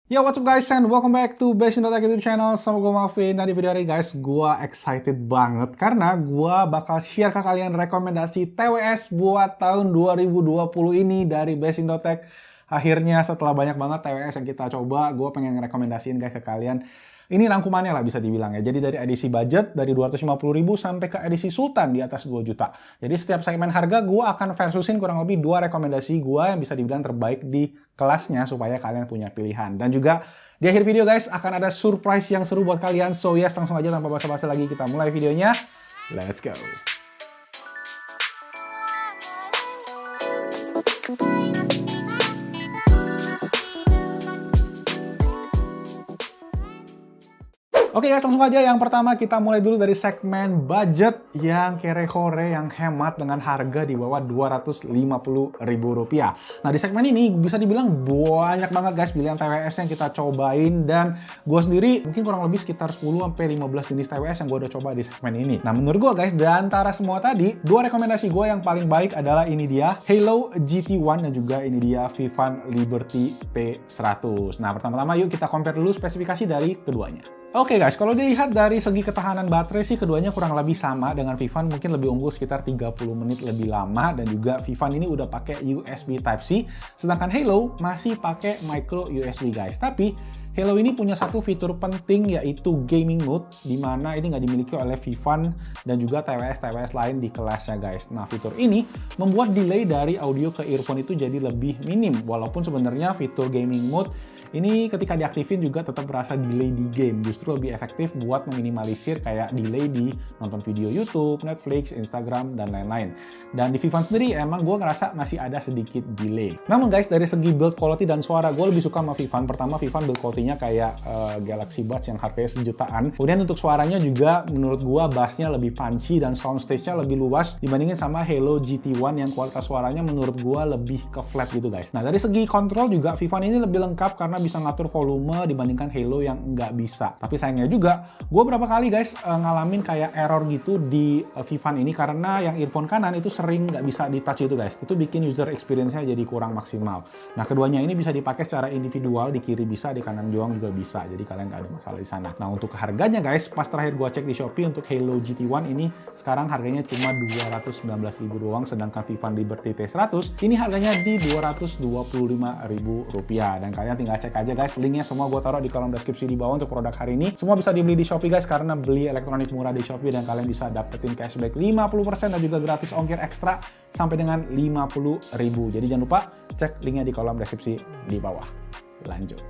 Yo, what's up guys, and welcome back to Basic.Tech YouTube channel. Sama gue Malvin. Nah, di video hari guys, gue excited banget karena gue bakal share ke kalian rekomendasi TWS buat tahun 2020 ini dari Basic.Tech. Akhirnya setelah banyak banget TWS yang kita coba, gue pengen ngerekomendasiin guys ke kalian. Ini rangkumannya lah bisa dibilang ya. Jadi dari edisi budget dari 250.000 sampai ke edisi Sultan di atas 2 juta. Jadi setiap segmen harga gue akan versusin kurang lebih 2 rekomendasi gue yang bisa dibilang terbaik di kelasnya supaya kalian punya pilihan. Dan juga di akhir video guys akan ada surprise yang seru buat kalian. So yes, langsung aja tanpa basa-basi lagi kita mulai videonya. Let's go. Oke guys, langsung aja yang pertama kita mulai dulu dari segmen budget yang kere-kore, yang hemat dengan harga di bawah Rp250.000. Nah di segmen ini bisa dibilang banyak banget guys pilihan TWS yang kita cobain, dan gue sendiri mungkin kurang lebih sekitar 10-15 jenis TWS yang gue udah coba di segmen ini. Nah menurut gue guys, di antara semua tadi, 2 rekomendasi gue yang paling baik adalah ini dia Halo GT1 dan juga ini dia Vivan Liberty P100. Nah pertama-tama yuk kita compare dulu spesifikasi dari keduanya. Oke guys, kalau dilihat dari segi ketahanan baterai sih keduanya kurang lebih sama. Dengan Vivan mungkin lebih unggul sekitar 30 menit lebih lama, dan juga Vivan ini udah pakai USB Type-C, sedangkan Halo masih pakai micro USB guys. Tapi Halo ini punya satu fitur penting, yaitu gaming mode, dimana ini nggak dimiliki oleh Vivan dan juga TWS lain di kelasnya guys. Nah fitur ini membuat delay dari audio ke earphone itu jadi lebih minim, walaupun sebenarnya fitur gaming mode ini ketika diaktifin juga tetap berasa delay di game, justru lebih efektif buat meminimalisir kayak delay di nonton video YouTube, Netflix, Instagram, dan lain-lain. Dan di Vivan sendiri emang gue ngerasa masih ada sedikit delay. Namun guys, dari segi build quality dan suara, gue lebih suka sama Vivan. Pertama, Vivan build quality-nya kayak Galaxy Buds yang harganya sejutaan. Kemudian untuk suaranya juga menurut gue bassnya lebih punchy dan soundstage-nya lebih luas dibandingin sama Halo GT1 yang kualitas suaranya menurut gue lebih ke flat gitu guys. Nah dari segi kontrol juga Vivan ini lebih lengkap karena bisa ngatur volume dibandingkan Halo yang nggak bisa. Tapi sayangnya juga, gue berapa kali guys ngalamin kayak error gitu di Vivan ini karena yang earphone kanan itu sering nggak bisa di touch itu guys. Itu bikin user experience-nya jadi kurang maksimal. Nah keduanya ini bisa dipakai secara individual, di kiri bisa, di kanan juga bisa. Jadi kalian nggak ada masalah di sana. Nah untuk harganya guys, pas terakhir gue cek di Shopee untuk Halo GT1 ini sekarang harganya cuma Rp219.000 doang, sedangkan Vivan Liberty T100 ini harganya di Rp225.000. Dan kalian tinggal cek aja guys, linknya semua gue taruh di kolom deskripsi di bawah untuk produk hari ini. Semua bisa dibeli di Shopee guys, karena beli elektronik murah di Shopee dan kalian bisa dapetin cashback 50% dan juga gratis ongkir ekstra sampai dengan Rp50.000. Jadi jangan lupa cek linknya di kolom deskripsi di bawah. Lanjut.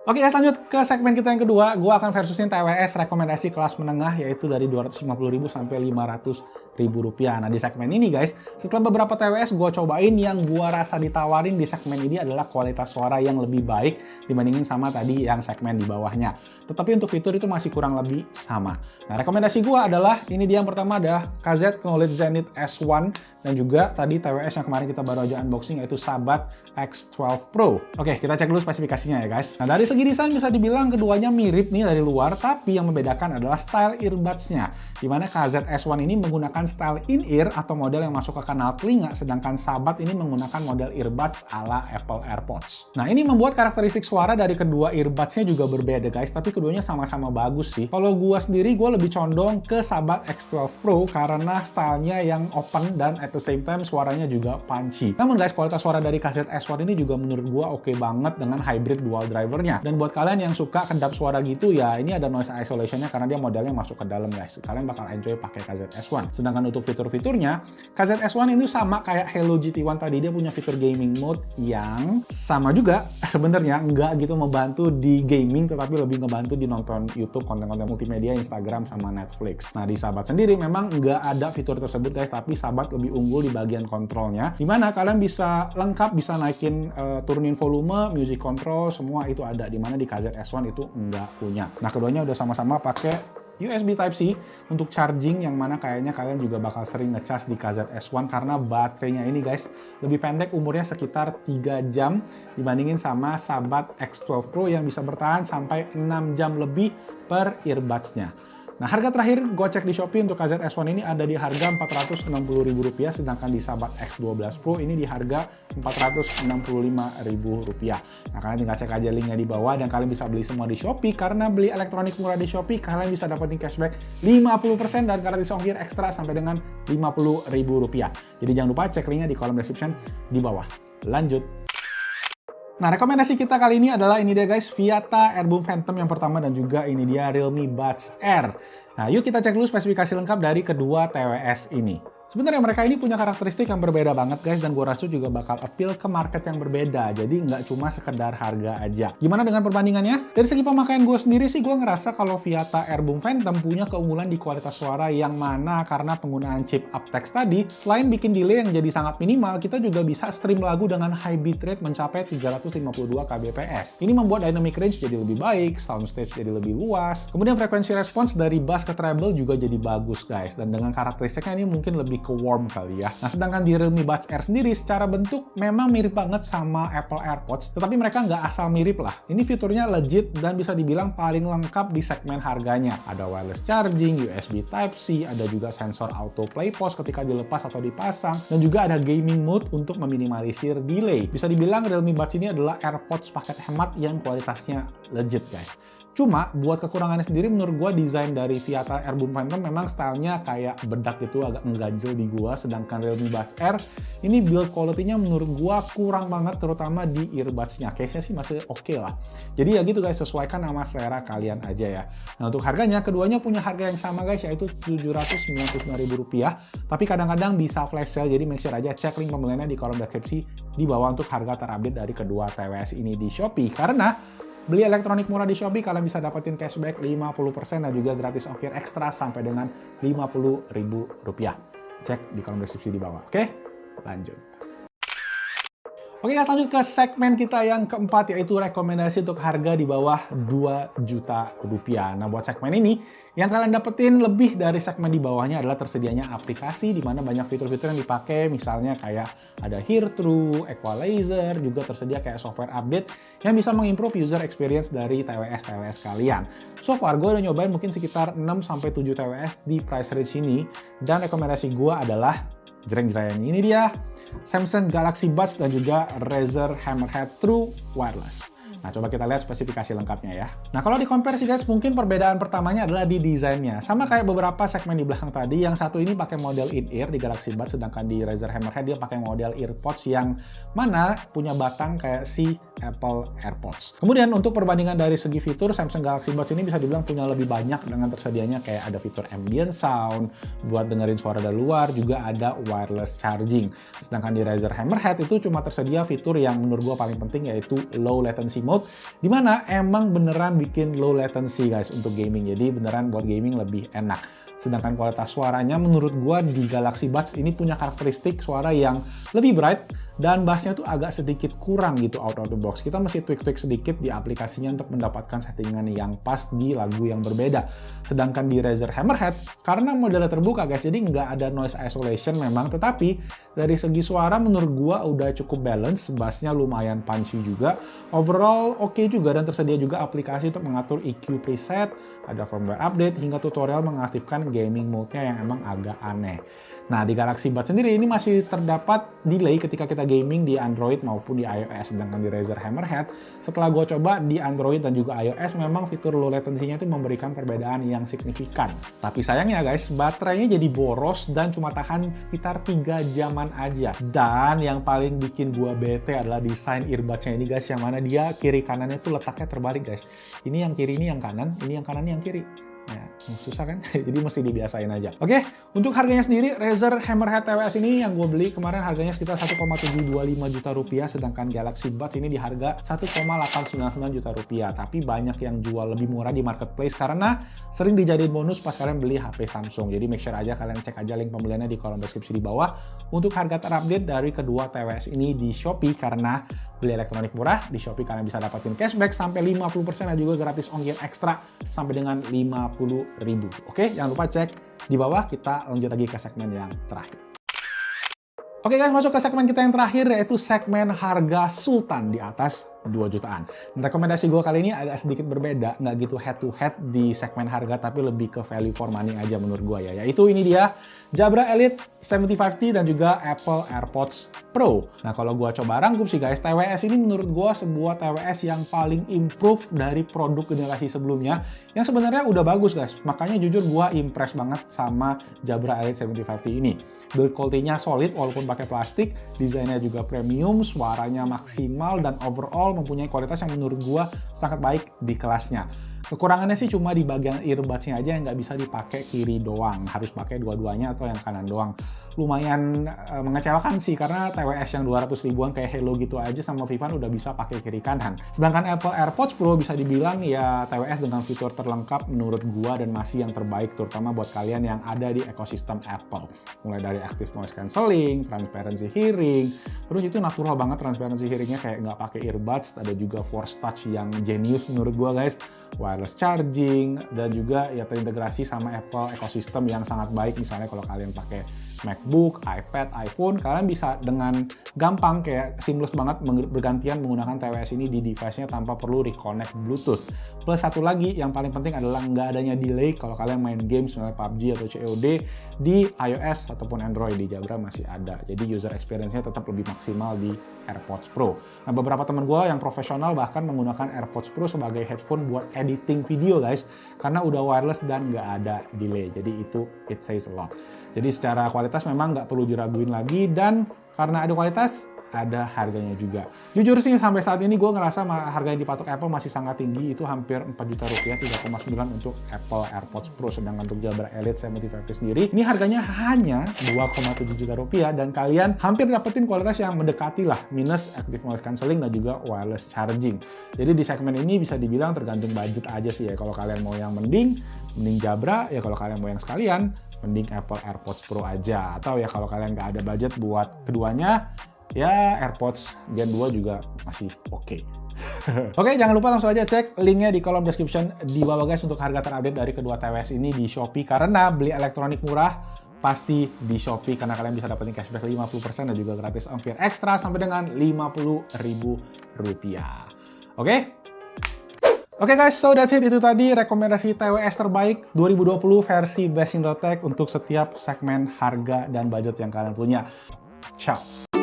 Oke guys, lanjut ke segmen kita yang kedua. Gue akan versusin TWS rekomendasi kelas menengah, yaitu dari Rp250.000 sampai Rp500.000. Nah di segmen ini guys, setelah beberapa TWS gue cobain, yang gue rasa ditawarin di segmen ini adalah kualitas suara yang lebih baik dibandingin sama tadi yang segmen di bawahnya. Tetapi untuk fitur itu masih kurang lebih sama. Nah rekomendasi gue adalah, ini dia yang pertama ada KZ Knowledge Zenith S1, dan juga tadi TWS yang kemarin kita baru aja unboxing, yaitu Sabat X12 Pro. Oke, kita cek dulu spesifikasinya ya guys. Nah dari segi desain bisa dibilang keduanya mirip nih dari luar, tapi yang membedakan adalah style earbuds-nya. Dimana KZ S1 ini menggunakan style in-ear atau model yang masuk ke kanal telinga, sedangkan Sabat ini menggunakan model earbuds ala Apple AirPods. Nah ini membuat karakteristik suara dari kedua earbuds-nya juga berbeda guys, tapi keduanya sama-sama bagus sih. Kalau gua sendiri, gua lebih condong ke Sabat X12 Pro karena stylenya yang open dan at the same time suaranya juga punchy. Namun guys, kualitas suara dari KZ S1 ini juga menurut gua oke banget dengan hybrid dual drivernya. Dan buat kalian yang suka kedap suara gitu ya, ini ada noise isolation-nya karena dia modelnya masuk ke dalam guys. Kalian bakal enjoy pakai KZ S1. Sedangkan untuk fitur-fiturnya, KZ S1 itu sama kayak Halo GT1 tadi, dia punya fitur gaming mode yang sama juga sebenarnya, nggak gitu membantu di gaming, tetapi lebih ngebantu di nonton YouTube, konten-konten multimedia, Instagram, sama Netflix. Nah di Sabat sendiri memang nggak ada fitur tersebut guys, tapi Sabat lebih unggul di bagian kontrolnya, dimana kalian bisa lengkap, bisa naikin, turunin volume, music control, semua itu ada, dimana di KZ S1 itu nggak punya. Nah keduanya udah sama-sama pakai USB Type-C untuk charging, yang mana kayaknya kalian juga bakal sering ngecas di KZ S1 karena baterainya ini guys lebih pendek, umurnya sekitar 3 jam dibandingin sama Sabat X12 Pro yang bisa bertahan sampai 6 jam lebih per earbuds-nya. Nah, harga terakhir gue cek di Shopee untuk KZS-1 ini ada di harga Rp460.000, sedangkan di Sahabat X12 Pro ini di harga Rp465.000. Nah, kalian tinggal cek aja linknya di bawah, dan kalian bisa beli semua di Shopee. Karena beli elektronik murah di Shopee, kalian bisa dapetin cashback 50% dan gratis ongkir ekstra sampai dengan Rp50.000. Jadi jangan lupa cek linknya di kolom description di bawah. Lanjut. Nah, rekomendasi kita kali ini adalah ini dia guys, Viata Airboom Phantom yang pertama, dan juga ini dia Realme Buds Air. Nah, yuk kita cek dulu spesifikasi lengkap dari kedua TWS ini. Sebenarnya mereka ini punya karakteristik yang berbeda banget guys, dan gue rasa juga bakal appeal ke market yang berbeda. Jadi nggak cuma sekedar harga aja. Gimana dengan perbandingannya? Dari segi pemakaian gue sendiri sih, gue ngerasa kalau Viata Airboom Phantom punya keunggulan di kualitas suara yang mana karena penggunaan chip aptX tadi, selain bikin delay yang jadi sangat minimal, kita juga bisa stream lagu dengan high bitrate mencapai 352 kbps. Ini membuat dynamic range jadi lebih baik, soundstage jadi lebih luas, kemudian frekuensi respons dari bass ke treble juga jadi bagus guys, dan dengan karakteristiknya ini mungkin lebih ke warm kali ya. Nah, sedangkan di Realme Buds Air sendiri secara bentuk memang mirip banget sama Apple AirPods, tetapi mereka nggak asal mirip lah. Ini fiturnya legit dan bisa dibilang paling lengkap di segmen harganya. Ada wireless charging, USB Type-C, ada juga sensor auto play pause ketika dilepas atau dipasang, dan juga ada gaming mode untuk meminimalisir delay. Bisa dibilang Realme Buds ini adalah AirPods paket hemat yang kualitasnya legit guys. Cuma, buat kekurangannya sendiri menurut gua desain dari Viata Airboom Phantom memang stylenya kayak bedak gitu, agak mengganjel di gua, sedangkan Realme Buds Air ini build quality-nya menurut gua kurang banget, terutama di earbuds-nya. Case-nya sih masih oke lah. Jadi ya gitu guys, sesuaikan sama selera kalian aja ya. Nah, untuk harganya, keduanya punya harga yang sama guys, yaitu Rp799.000, tapi kadang-kadang bisa flash sale, jadi make sure aja cek link pembeliannya di kolom deskripsi di bawah untuk harga terupdate dari kedua TWS ini di Shopee. Karena beli elektronik murah di Shopee, kalian bisa dapetin cashback 50% dan juga gratis ongkir ekstra sampai dengan Rp50.000. Cek di kolom deskripsi di bawah. Oke, lanjut. Oke guys, lanjut ke segmen kita yang keempat, yaitu rekomendasi untuk harga di bawah Rp2 juta. Nah, buat segmen ini, yang kalian dapetin lebih dari segmen di bawahnya adalah tersedianya aplikasi di mana banyak fitur-fitur yang dipakai, misalnya kayak ada hear through, equalizer, juga tersedia kayak software update yang bisa mengimprove user experience dari TWS kalian. So far, gue udah nyobain mungkin sekitar 6-7 TWS di price range ini, dan rekomendasi gue adalah jreng-jreng ini dia, Samsung Galaxy Buds dan juga Razer Hammerhead True Wireless. Nah, coba kita lihat spesifikasi lengkapnya ya. Nah, kalau di-compare sih guys, mungkin perbedaan pertamanya adalah di desainnya. Sama kayak beberapa segmen di belakang tadi, yang satu ini pakai model in-ear di Galaxy Buds, sedangkan di Razer Hammerhead dia pakai model earpods yang mana punya batang kayak si Apple AirPods. Kemudian untuk perbandingan dari segi fitur, Samsung Galaxy Buds ini bisa dibilang punya lebih banyak dengan tersedianya kayak ada fitur ambient sound, buat dengerin suara dari luar, juga ada wireless charging. Sedangkan di Razer Hammerhead itu cuma tersedia fitur yang menurut gua paling penting, yaitu low latency mode, dimana emang beneran bikin low latency guys untuk gaming, jadi beneran buat gaming lebih enak. Sedangkan kualitas suaranya menurut gua di Galaxy Buds ini punya karakteristik suara yang lebih bright, dan bassnya tuh agak sedikit kurang gitu out of the box. Kita mesti tweak-tweak sedikit di aplikasinya untuk mendapatkan settingan yang pas di lagu yang berbeda. Sedangkan di Razer Hammerhead, karena modelnya terbuka guys, jadi nggak ada noise isolation memang, tetapi dari segi suara menurut gua udah cukup balance, bassnya lumayan punchy juga. Overall oke juga, dan tersedia juga aplikasi untuk mengatur EQ preset, ada firmware update, hingga tutorial mengaktifkan gaming mode-nya yang emang agak aneh. Nah, di Galaxy Buds sendiri ini masih terdapat delay ketika kita gaming di Android maupun di iOS, sedangkan di Razer Hammerhead, setelah gue coba di Android dan juga iOS, memang fitur low latency-nya itu memberikan perbedaan yang signifikan. Tapi sayangnya guys, baterainya jadi boros dan cuma tahan sekitar 3 jaman aja. Dan yang paling bikin gue bete adalah desain earbuds-nya ini guys, yang mana dia kiri kanannya tuh letaknya terbalik guys. Ini yang kiri ini yang kanan, ini yang kanan ini yang kiri. Ya, susah kan? Jadi mesti dibiasain aja. Oke, untuk harganya sendiri, Razer Hammerhead TWS ini yang gue beli kemarin harganya sekitar Rp1,725 juta, sedangkan Galaxy Buds ini di harga Rp1,899 juta. Tapi banyak yang jual lebih murah di marketplace karena sering dijadiin bonus pas kalian beli HP Samsung. Jadi make sure aja kalian cek aja link pembeliannya di kolom deskripsi di bawah untuk harga terupdate dari kedua TWS ini di Shopee, karena beli elektronik murah di Shopee kalian bisa dapatin cashback sampai 50% dan juga gratis ongkir ekstra sampai dengan Rp50.000. Oke, jangan lupa cek di bawah. Kita lanjut lagi ke segmen yang terakhir. Oke guys, masuk ke segmen kita yang terakhir, yaitu segmen harga sultan di atas 2 jutaan. Dan rekomendasi gue kali ini agak sedikit berbeda, nggak gitu head to head di segmen harga, tapi lebih ke value for money aja menurut gue ya. Yaitu ini dia, Jabra Elite 75T dan juga Apple AirPods Pro. Nah kalau gue coba rangkum sih guys, TWS ini menurut gue sebuah TWS yang paling improve dari produk generasi sebelumnya, yang sebenarnya udah bagus guys. Makanya jujur gue impress banget sama Jabra Elite 75T ini. Build quality-nya solid walaupun pakai plastik, desainnya juga premium, suaranya maksimal, dan overall mempunyai kualitas yang menurut gua sangat baik di kelasnya. Kekurangannya sih cuma di bagian earbuds-nya aja yang nggak bisa dipakai kiri doang, harus pakai dua-duanya atau yang kanan doang. Lumayan mengecewakan sih, karena TWS yang 200 ribuan kayak Hello gitu aja sama Vivan udah bisa pakai kiri kanan. Sedangkan Apple AirPods Pro bisa dibilang ya TWS dengan fitur terlengkap menurut gua dan masih yang terbaik, terutama buat kalian yang ada di ekosistem Apple. Mulai dari active noise cancelling, transparency hearing, terus itu natural banget transparency hearingnya kayak nggak pakai earbuds, ada juga Force Touch yang genius menurut gua guys, wireless charging, dan juga ya terintegrasi sama Apple ekosistem yang sangat baik. Misalnya kalau kalian pakai MacBook, iPad, iPhone, kalian bisa dengan gampang kayak seamless banget bergantian menggunakan TWS ini di device-nya tanpa perlu reconnect Bluetooth. Plus satu lagi yang paling penting adalah nggak adanya delay kalau kalian main games misalnya PUBG atau COD di iOS ataupun Android. Di Jabra masih ada. Jadi user experience-nya tetap lebih maksimal di AirPods Pro. Nah, beberapa teman gue yang profesional bahkan menggunakan AirPods Pro sebagai headphone buat editing video guys, karena udah wireless dan nggak ada delay. Jadi itu it says a lot. Jadi secara kualitas memang nggak perlu diraguin lagi, dan karena ada kualitas, ada harganya juga. Jujur sih sampai saat ini gue ngerasa harga yang dipatok Apple masih sangat tinggi, itu hampir 4 juta rupiah, 3,9 untuk Apple AirPods Pro. Sedangkan untuk Jabra Elite 75T sendiri, ini harganya hanya 2,7 juta rupiah, dan kalian hampir dapetin kualitas yang mendekati lah, minus active noise cancelling dan juga wireless charging. Jadi di segmen ini bisa dibilang tergantung budget aja sih ya. Kalau kalian mau yang mending Jabra, ya kalau kalian mau yang sekalian, mending Apple AirPods Pro aja. Atau ya kalau kalian nggak ada budget buat keduanya, ya AirPods Gen 2 juga masih oke. Oke, jangan lupa langsung aja cek linknya di kolom description di bawah guys untuk harga terupdate dari kedua TWS ini di Shopee. Karena beli elektronik murah pasti di Shopee, karena kalian bisa dapetin cashback 50% dan juga gratis ongkir ekstra sampai dengan Rp50.000. Oke? Oke guys, so that's it. Itu tadi rekomendasi TWS terbaik 2020 versi Best Indotech untuk setiap segmen harga dan budget yang kalian punya. Ciao!